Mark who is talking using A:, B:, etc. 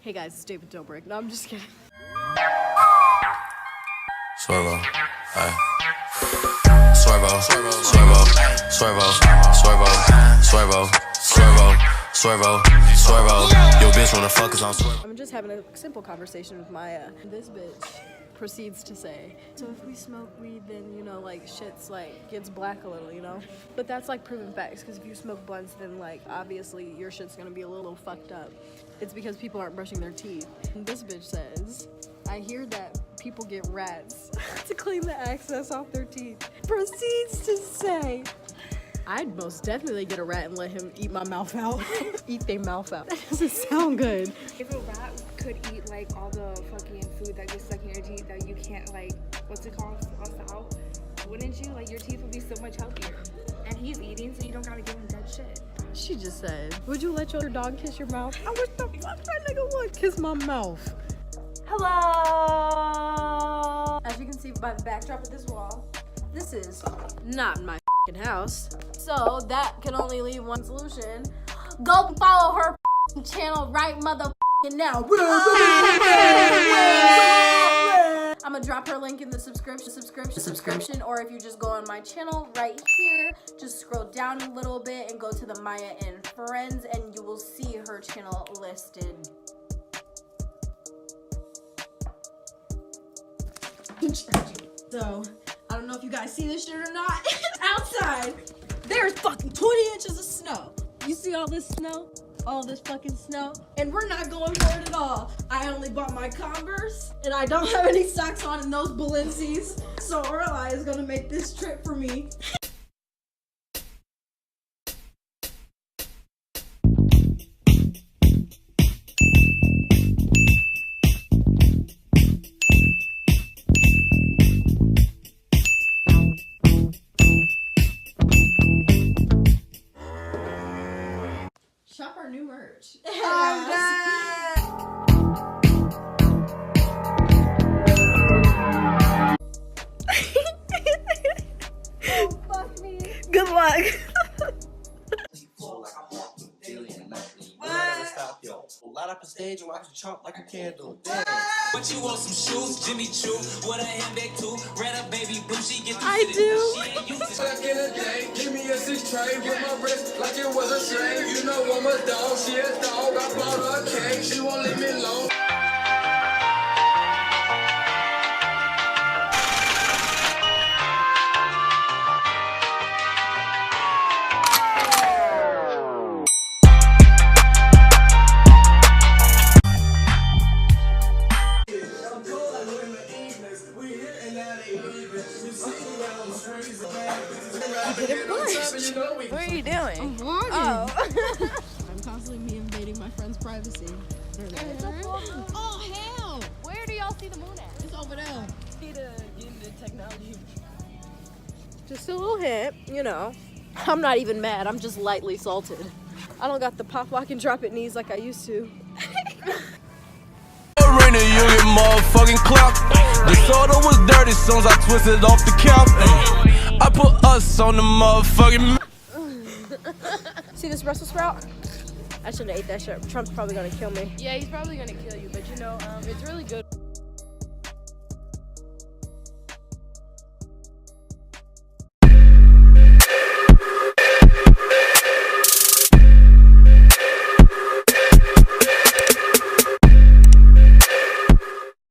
A: Hey guys, it's David Dobrik. No, I'm just kidding.
B: Swervo, hey. Swervo, Swervo, Swervo, Swervo, Swervo, Swervo, Swervo, Swervo. Yo, bitch wanna fuck us on Swervo.
A: I'm just having a simple conversation with Maya. This bitch proceeds to say, so if we smoke weed, then, you know, like, shit's, like, gets black a little, you know? But that's, like, proven facts, because if you smoke blunts, then, like, obviously your shit's gonna be a little fucked up. It's because people aren't brushing their teeth. And this bitch says, I hear that people get rats to clean the excess off their teeth. Proceeds to say, I'd most definitely get a rat and let him eat my mouth out. Eat their mouth out. That doesn't sound good.
C: If a rat could eat like all the fucking food that gets stuck in your teeth that you can't like, what's it called, flush out, wouldn't you? Like your teeth would be so much healthier. And he's eating, so you don't gotta give him dead shit.
A: She just said, would you let your dog kiss your mouth? I wish the fuck that nigga would kiss my mouth. Hello! As you can see by the backdrop of this wall, this is not my house. So that can only leave one solution. Go follow her channel right now. I'm gonna drop her link in the subscription, or if you just go on my channel right here, just scroll down a little bit and go to the Maya and Friends, and you will see her channel listed. So, I don't know if you guys see this shit or not. Outside, there's fucking 20 inches of snow. You see all this snow? All this fucking snow? And we're not going for it at all. I only bought my Converse, and I don't have any socks on in those Balenci's. So Orla is gonna make this trip for me. Shop our new merch. Oh, God. Oh, fuck me. Good luck.
D: Light up a stage and watch you chomp like a candle. Damn.
E: But you want some shoes, Jimmy Choo, with a handbag too. Red up baby blue, she get
A: I do.
F: Back in the day, give me a 6 tray with my wrist like it was a slave. You know I'm a dog, she a dog. I bought her a cake, she won't leave me alone.
C: What are you doing?
A: I'm vlogging.
C: Oh.
A: I'm constantly me invading my friend's privacy. Oh, hell!
C: Where do y'all see the moon at?
A: It's over there.
C: Need to get into technology.
A: Just a little hint, you know. I'm not even mad. I'm just lightly salted. I don't got the pop, lock, and drop it knees like I used to.
B: Arena, you get motherfucking clout. The soda was dirty, soon as I twisted off the couch. I put us on the motherfucking.
A: See this Brussels sprout? I shouldn't have ate that shit. Trump's probably gonna kill me.
C: Yeah, he's probably gonna kill you, but you know, it's really good.